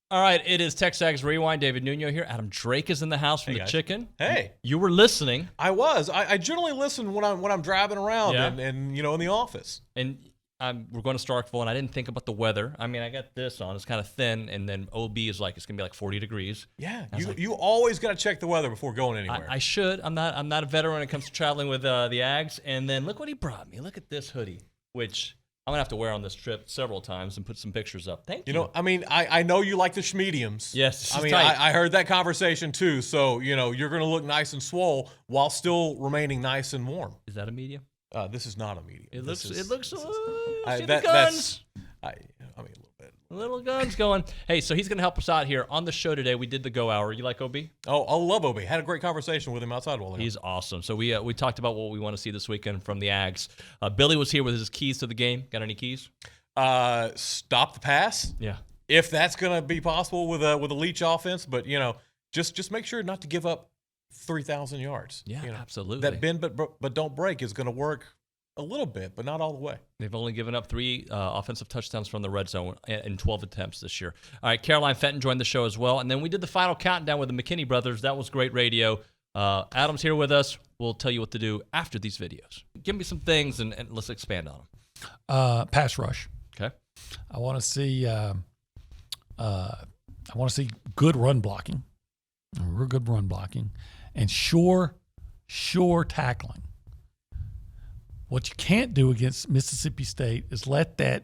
All right, it is TexAgs Rewind. David Nuno here. Adam Drake is in the house from the guys. Chicken. Hey. You were listening. I was. I generally listen when I'm driving around Yeah. and in the office. And we're going to Starkville, and I didn't think about the weather. I mean, I got this on. It's kind of thin, and then OB is like, it's going to be like 40 degrees. Yeah, you always got to check the weather before going anywhere. I should. I'm not a veteran when it comes to traveling with the Ags. And then look what he brought me. Look at this hoodie, which I'm going to have to wear on this trip several times and put some pictures up. Thank you. You know, I mean, I know you like the schmediums. Yes, I mean, tight. I heard that conversation too. So, you're going to look nice and swole while still remaining nice and warm. Is that a medium? This is not a medium. It looks. See the the guns. I mean, a little bit. Little guns going. Hey, so he's going to help us out here on the show today. We did the Go Hour. You like OB? Oh, I love OB. Had a great conversation with him outside. He's awesome. So we talked about what we want to see this weekend from the Ags. Billy was here with his keys to the game. Got any keys? Stop the pass. Yeah. If that's going to be possible with a Liucci offense, but just make sure not to give up 3,000 yards. Yeah, absolutely. That bend but don't break is going to work a little bit, but not all the way. They've only given up 3 offensive touchdowns from the red zone in 12 attempts this year. All right, Caroline Fenton joined the show as well. And then we did the final countdown with the McKinney Brothers. That was great radio. Adam's here with us. We'll tell you what to do after these videos. Give me some things, and let's expand on them. Pass rush. Okay. I want to see good run blocking, real good run blocking, and sure tackling. What you can't do against Mississippi State is let that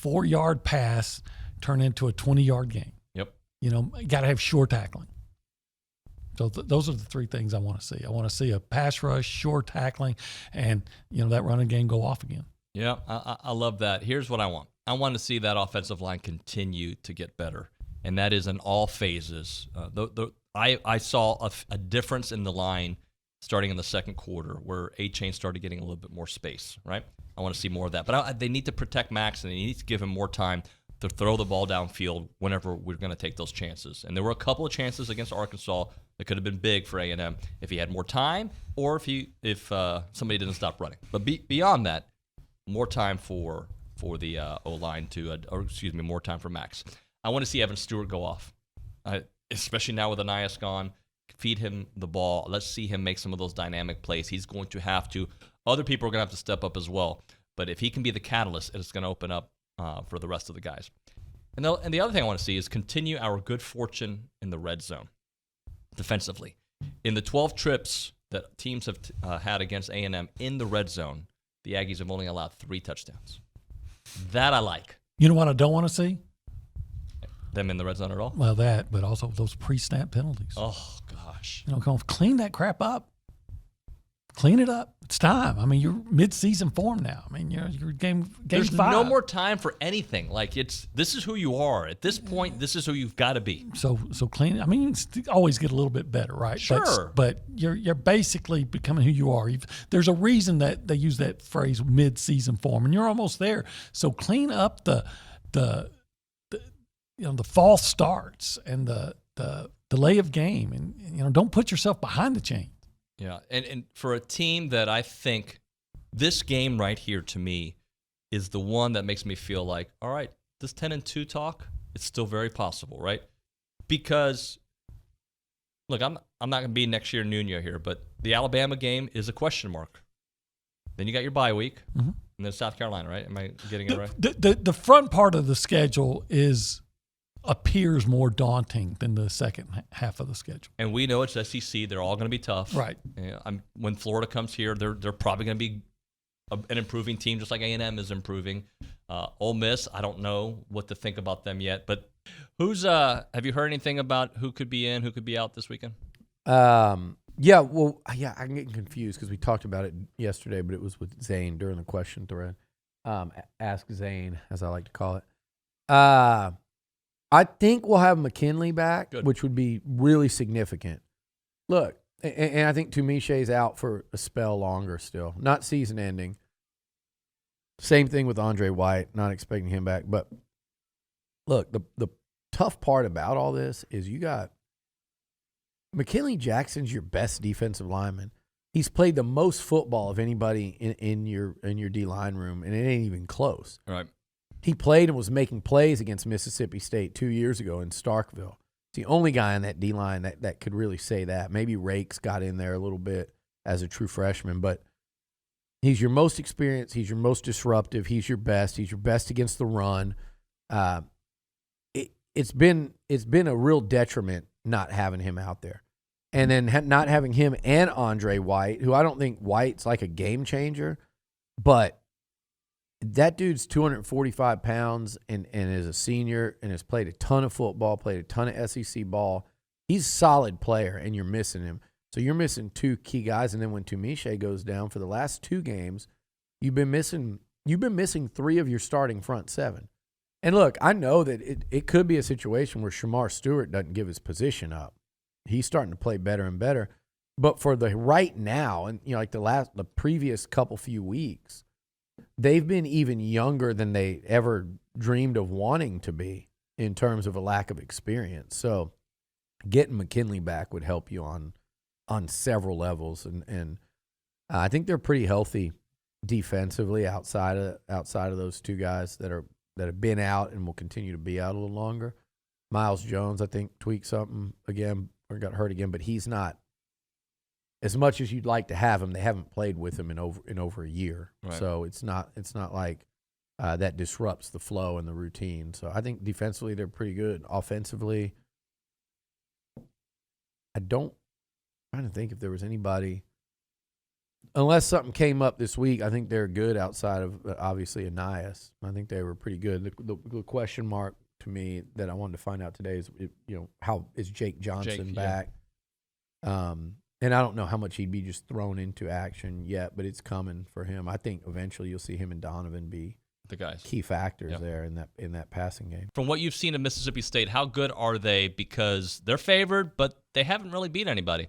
4-yard pass turn into a 20-yard game. Yep. You got to have sure tackling. So those are the 3 things I want to see. I want to see a pass rush, sure tackling, and that running game go off again. Yeah, I love that. Here's what I want. I want to see that offensive line continue to get better, and that is in all phases. I saw a difference in the line starting in the second quarter where A-Chain started getting a little bit more space, right? I want to see more of that. But they need to protect Max, and they need to give him more time to throw the ball downfield whenever we're going to take those chances. And there were a couple of chances against Arkansas that could have been big for A&M if he had more time or if somebody didn't stop running. But beyond that, more time for the O-line more time for Max. I want to see Evan Stewart go off, especially now with Anias gone. Feed him the ball. Let's see him make some of those dynamic plays. He's going to have to. Other people are going to have to step up as well. But if he can be the catalyst, it's going to open up for the rest of the guys. And the other thing I want to see is continue our good fortune in the red zone defensively. In the 12 trips that teams have had against A&M in the red zone, the Aggies have only allowed 3 touchdowns. That I like. You know what I don't want to see? Them in the red zone at all? Well, that, but also those pre-snap penalties. Oh, gosh. Clean that crap up. Clean it up. It's time. I mean, you're mid-season form now. I mean, your game There's 5. no more time for anything. Like, this is who you are. At this point, this is who you've got to be. So clean. I mean, you can always get a little bit better, right? Sure. But you're basically becoming who you are. There's a reason that they use that phrase mid-season form, and you're almost there. So clean up the false starts and the delay of game, and don't put yourself behind the chain. Yeah, and for a team that I think this game right here to me is the one that makes me feel like, all right, this 10-2 talk, it's still very possible, right? Because, look, I'm not going to be next year Nuno here, but the Alabama game is a question mark. Then you got your bye week, and then South Carolina, right? Am I getting it right? The front part of the schedule appears more daunting than the second half of the schedule. And we know it's SEC. They're all going to be tough. Right. When Florida comes here, they're probably going to be an improving team, just like A&M is improving. Ole Miss, I don't know what to think about them yet. But have you heard anything about who could be in, who could be out this weekend? I'm getting confused because we talked about it yesterday, but it was with Zane during the question thread. Ask Zane, as I like to call it. I think we'll have McKinley back, Good. Which would be really significant. Look, and I think Tumiche's out for a spell longer still, not season ending. Same thing with Andre White, not expecting him back. But look, the tough part about all this is you got McKinley Jackson's your best defensive lineman. He's played the most football of anybody in your D line room, and it ain't even close. Right. He played and was making plays against Mississippi State 2 years ago in Starkville. He's the only guy in that D-line that could really say that. Maybe Rakes got in there a little bit as a true freshman, but he's your most experienced. He's your most disruptive. He's your best. He's your best against the run. It's been a real detriment not having him out there. And then not having him and Andre White, who I don't think White's like a game changer, but that dude's 245 pounds and is a senior and has played a ton of football, played a ton of SEC ball. He's a solid player, and you're missing him. So you're missing two key guys, and then when Tumiche goes down for the last 2 games, you've been missing 3 of your starting front 7. And look, I know that it could be a situation where Shamar Stewart doesn't give his position up. He's starting to play better and better. But for the right now, and like the previous few weeks, they've been even younger than they ever dreamed of wanting to be in terms of a lack of experience. So getting McKinley back would help you on several levels, and I think they're pretty healthy defensively outside of those 2 guys that have been out and will continue to be out a little longer. Miles Jones, I think, tweaked something again or got hurt again, but he's not as much as you'd like to have him. They haven't played with him in over a year, right. So it's not like that disrupts the flow and the routine. So I think defensively they're pretty good. Offensively, I'm trying to think if there was anybody. Unless something came up this week, I think they're good outside of, obviously, Anias. I think they were pretty good. The question mark to me that I wanted to find out today is, how is Jake Johnson back? Yeah. And I don't know how much he'd be just thrown into action yet, but it's coming for him. I think eventually you'll see him and Donovan be the guys, key factors there in that passing game. From what you've seen of Mississippi State, how good are they? Because they're favored, but they haven't really beat anybody.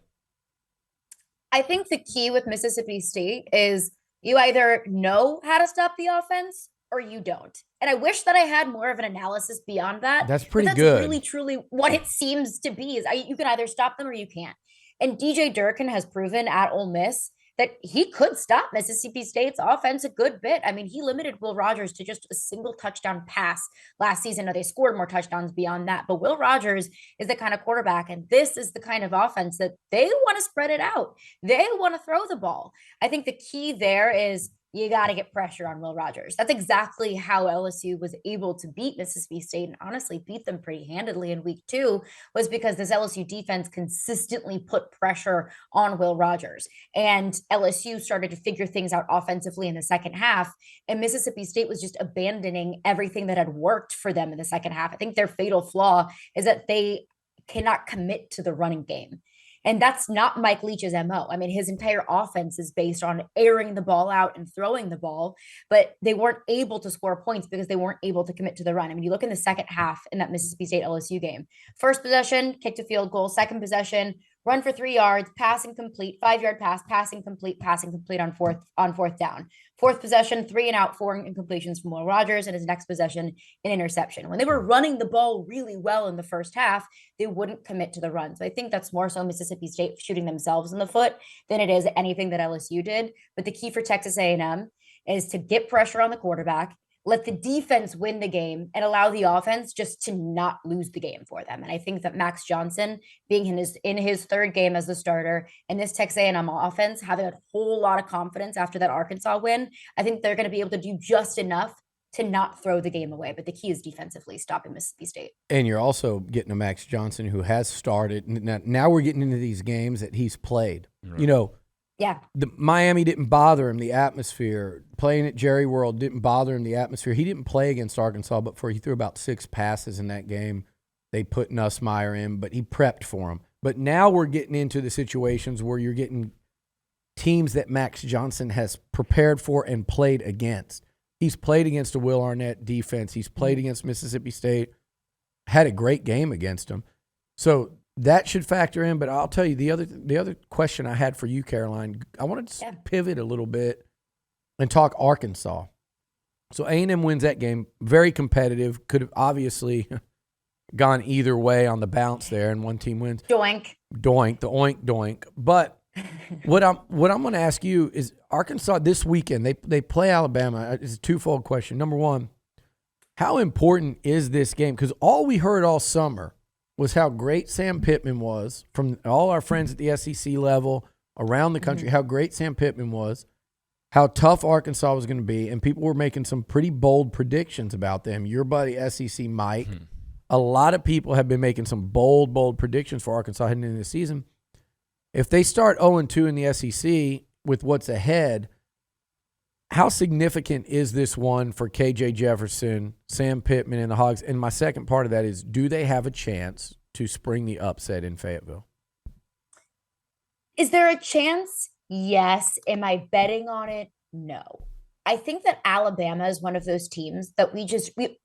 I think the key with Mississippi State is you either know how to stop the offense or you don't. And I wish that I had more of an analysis beyond that. That's pretty good. That's really, truly what it seems to be is you can either stop them or you can't. And DJ Durkin has proven at Ole Miss that he could stop Mississippi State's offense a good bit. I mean, he limited Will Rogers to just a single touchdown pass last season. Now, they scored more touchdowns beyond that, but Will Rogers is the kind of quarterback, and this is the kind of offense that they want to spread it out. They want to throw the ball. I think the key there is you got to get pressure on Will Rogers. That's exactly how LSU was able to beat Mississippi State and honestly beat them pretty handedly in week 2 was because this LSU defense consistently put pressure on Will Rogers. And LSU started to figure things out offensively in the second half. And Mississippi State was just abandoning everything that had worked for them in the second half. I think their fatal flaw is that they cannot commit to the running game. And that's not Mike Leach's MO. I mean, his entire offense is based on airing the ball out and throwing the ball, but they weren't able to score points because they weren't able to commit to the run. I mean, you look in the second half in that Mississippi State LSU game, first possession, kicked a field goal, second possession, run for 3 yards, passing complete, 5-yard pass, passing complete on fourth down. Fourth possession, 3 and out, 4 incompletions from Will Rogers, and his next possession, an interception. When they were running the ball really well in the first half, they wouldn't commit to the run. So I think that's more so Mississippi State shooting themselves in the foot than it is anything that LSU did. But the key for Texas A&M is to get pressure on the quarterback, let the defense win the game, and allow the offense just to not lose the game for them. And I think that Max Johnson, being in his 3rd game as the starter, and this Texas A&M offense having a whole lot of confidence after that Arkansas win, I think they're going to be able to do just enough to not throw the game away. But the key is defensively stopping Mississippi State. And you're also getting a Max Johnson who has started. Now we're getting into these games that he's played. Right. Yeah. The Miami didn't bother him, the atmosphere. Playing at Jerry World didn't bother him, the atmosphere. He didn't play against Arkansas, but he threw about 6 passes in that game. They put Nussmeier in, but he prepped for him. But now we're getting into the situations where you're getting teams that Max Johnson has prepared for and played against. He's played against a Will Arnett defense. He's played against Mississippi State, had a great game against them. So that should factor in, but I'll tell you the other question I had for you, Caroline. I wanted to pivot a little bit and talk Arkansas. So A&M wins that game, very competitive. Could have obviously gone either way on the bounce there, and one team wins. Doink, the oink doink. But what I'm going to ask you is Arkansas this weekend. They play Alabama. It's a twofold question. Number one, How important is this game? Because all we heard all summer was how great Sam Pittman was from all our friends at the SEC level around the country, how great Sam Pittman was, how tough Arkansas was going to be, and people were making some pretty bold predictions about them. Your buddy SEC Mike, a lot of people have been making some bold predictions for Arkansas heading into the season. If they start 0-2 in the SEC with what's ahead, how significant is this one for KJ Jefferson, Sam Pittman, and the Hogs? And my second part of that is, do they have a chance to spring the upset in Fayetteville? Is there a chance? Yes. Am I betting on it? No. I think that Alabama is one of those teams that we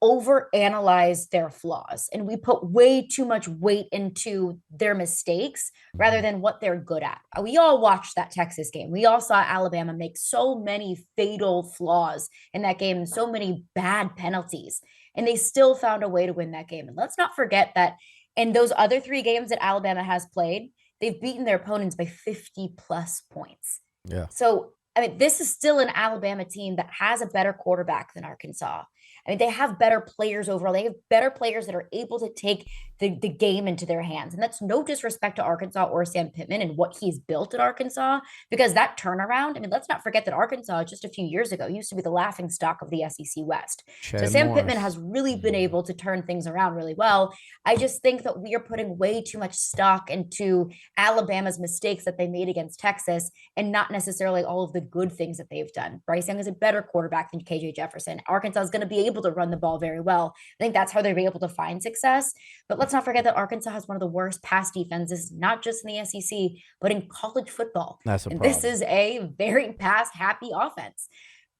overanalyze their flaws and we put way too much weight into their mistakes rather than what they're good at. We all watched that Texas game. We all saw Alabama make so many fatal flaws in that game and so many bad penalties, and they still found a way to win that game. And let's not forget that in those other 3 games that Alabama has played, they've beaten their opponents by 50 plus points. Yeah. So, I mean, this is still an Alabama team that has a better quarterback than Arkansas. I mean, they have better players overall. They have better players that are able to take the game into their hands. And that's no disrespect to Arkansas or Sam Pittman and what he's built at Arkansas, because that turnaround, I mean, let's not forget that Arkansas just a few years ago used to be the laughing stock of the SEC West. So Sam Pittman has really been able to turn things around really well. I just think that we are putting way too much stock into Alabama's mistakes that they made against Texas and not necessarily all of the good things that they've done. Bryce Young is a better quarterback than KJ Jefferson. Arkansas is going to be able to run the ball very well. I think that's how they're able to find success. But let's not forget that Arkansas has one of the worst pass defenses, not just in the SEC, but in college football. That's a and problem. This is a very pass-happy offense.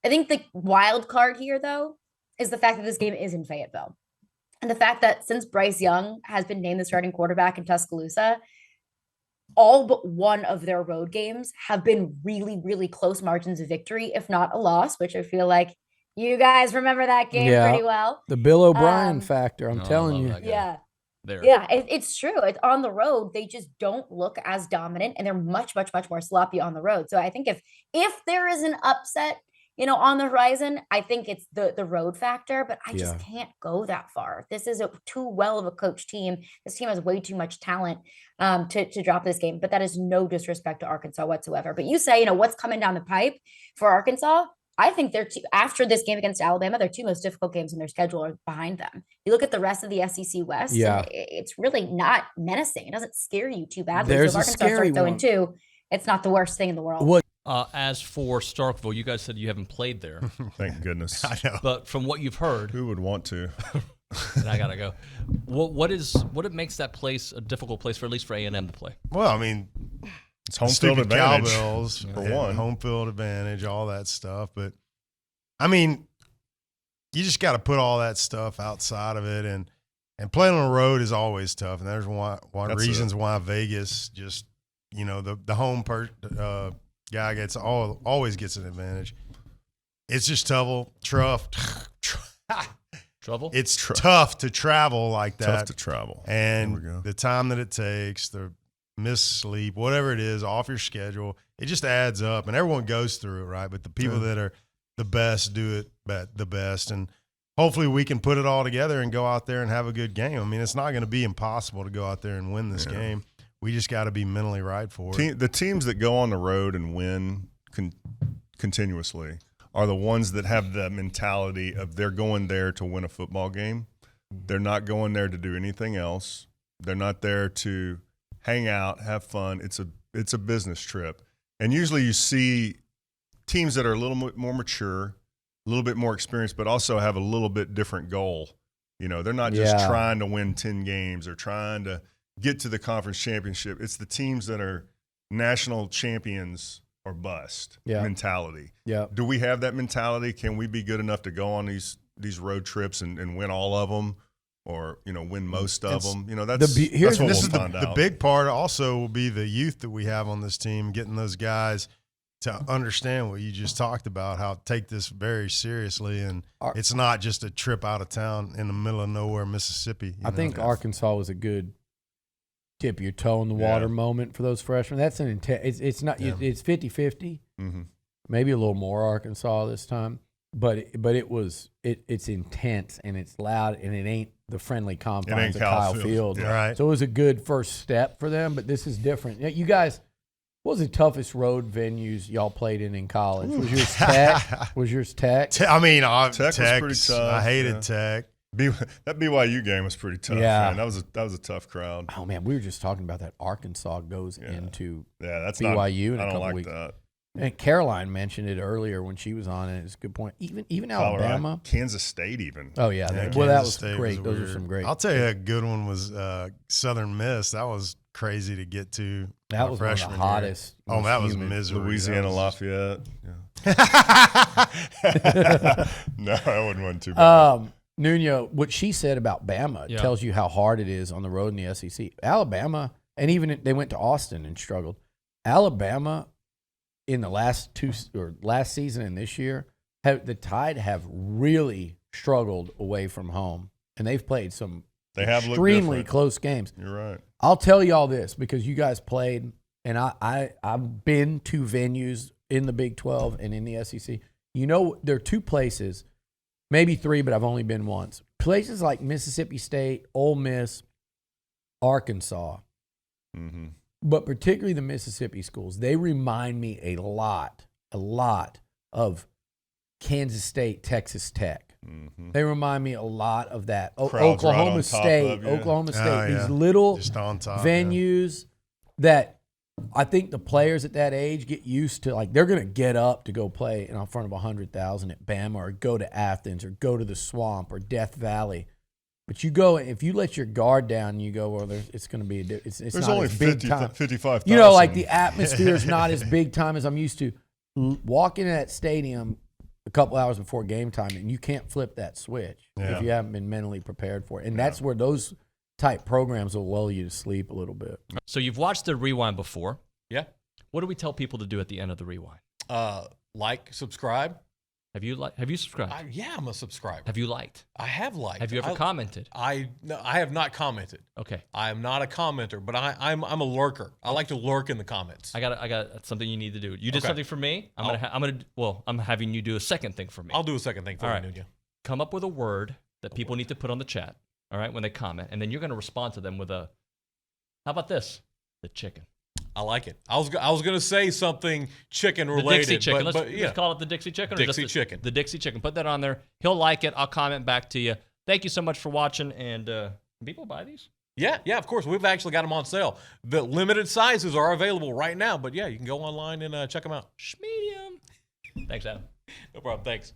I think the wild card here, though, is the fact that this game is in Fayetteville. And the fact that since Bryce Young has been named the starting quarterback in Tuscaloosa, all but one of their road games have been really, really close margins of victory, if not a loss, which I feel like you guys remember that game pretty well. The Bill O'Brien factor, I'm telling you. Yeah. There. Yeah, it's true. It's on the road. They just don't look as dominant, and they're much, much, much more sloppy on the road. So I think if there is an upset, on the horizon, I think it's the road factor, but I just can't go that far. This is too well of a coach team. This team has way too much talent to drop this game, but that is no disrespect to Arkansas whatsoever. But you say, what's coming down the pipe for Arkansas? I think after this game against Alabama, their 2 most difficult games in their schedule are behind them. You look at the rest of the SEC West, and it's really not menacing. It doesn't scare you too badly. There's so if Arkansas starts 0-2, it's not the worst thing in the world. As for Starkville, you guys said you haven't played there. Thank goodness. I know. But from what you've heard, Who would want to? and I gotta go. What makes that place a difficult place for at least for A&M to play? Well, I mean, It's home field stupid advantage cowbells for and one. home field advantage, all that stuff. But I mean, you just got to put all that stuff outside of it, and playing on the road is always tough. And there's one reasons why Vegas just the home guy always gets an advantage. It's just trouble. Trouble? It's tough to travel like that. Tough to travel. And the time that it takes, the missed sleep, whatever it is, off your schedule, it just adds up. And everyone goes through it, right? But the people that are the best do it the best. And hopefully we can put it all together and go out there and have a good game. I mean, it's not going to be impossible to go out there and win this game. We just got to be mentally right for it. The teams that go on the road and win continuously are the ones that have the mentality of they're going there to win a football game. They're not going there to do anything else. They're not there to hang out, have fun. It's a business trip. And usually you see teams that are a little bit more mature, a little bit more experienced, but also have a little bit different goal. They're not just trying to win 10 games or trying to get to the conference championship. It's the teams that are national champions or bust mentality. Yeah. Do we have that mentality? Can we be good enough to go on these road trips and win all of them, or win most of them? That's what we'll find out. The big part also will be the youth that we have on this team, getting those guys to understand what you just talked about, how take this very seriously, and it's not just a trip out of town in the middle of nowhere, Mississippi. I think Arkansas was a good dip your toe in the water moment for those freshmen. That's it's not it's 50-50, maybe a little more Arkansas this time. it's intense and it's loud and it ain't the friendly confines of Kyle Kyle Field. Field. Yeah. Right. So it was a good first step for them, but this is different. You guys, what was the toughest road venues y'all played in college? Was yours Tech? Was yours Tech? I mean, Tech was pretty Tech's- tough, I hated yeah. Tech. That BYU game was pretty tough. Yeah. Man. That was a tough crowd. Oh man, we were just talking about that. Arkansas goes Yeah. into Yeah, that's BYU in not. a I don't couple like weeks. that. And Caroline mentioned it earlier when she was on it. It's a good point. Even Colorado, Alabama. Kansas State, even. Oh yeah, Yeah, well that Kansas was State great. Those weird. are some great. I'll tell you a good one was Southern Miss. That was crazy to get to. That my was one of the freshman year. hottest. Oh, most that was humid. misery. Louisiana That was- Lafayette. Yeah. No, I wouldn't want too bad. Nuno, what she said about Bama Yeah. tells you how hard it is on the road in the SEC. Alabama, and even they went to Austin and struggled. Alabama, in the last season and this year, the Tide have really struggled away from home, and they've played some They have looked extremely different. close games. You're right. I'll tell you all this because you guys played, and I've been to venues in the Big 12 and in the SEC. You know, there are two places, maybe three, but I've only been once. Places like Mississippi State, Ole Miss, Arkansas, Mm-hmm. but particularly the Mississippi schools, they remind me a lot of Kansas State, Texas Tech. Mm-hmm. They remind me a lot of that. Crowds right on Oklahoma top State, of you. Oklahoma State, Oh, yeah. these little Just on top. venues that I think the players at that age get used to. Like they're going to get up to go play in front of 100,000 at Bama or go to Athens or go to the Swamp or Death Valley. But you go, if you let your guard down and you go, well, it's going to be, it's There's not only as big time. 55,000. You know, like the atmosphere is not as big time as I'm used to. Walking in that stadium a couple hours before game time, and you can't flip that switch Yeah. if you haven't been mentally prepared for it. And that's where those type programs will lull you to sleep a little bit. So you've watched the rewind before. Yeah. What do we tell people to do at the end of the rewind? Like, subscribe. Have you subscribed? Yeah, I'm a subscriber. Have you liked? I have liked. Have you ever commented? No, I have not commented. Okay. I am not a commenter, but I'm a lurker. I like to lurk in the comments. I got something you need to do. You did Okay. something for me. I'm having you do a second thing for me. I'll do a second thing for All you, right. Nuno. Come up with a word that people need to put on the chat. All right, when they comment, and then you're going to respond to them with how about this? The chicken. I like it. I was going to say something chicken related. The Dixie chicken. But, Let's yeah. call it the Dixie chicken. or just Dixie chicken. The Dixie chicken. Put that on there. He'll like it. I'll comment back to you. Thank you so much for watching. And can people buy these? Yeah, of course. We've actually got them on sale. The limited sizes are available right now, but yeah, you can go online and check them out. Schmedium. Thanks, Adam. No problem. Thanks.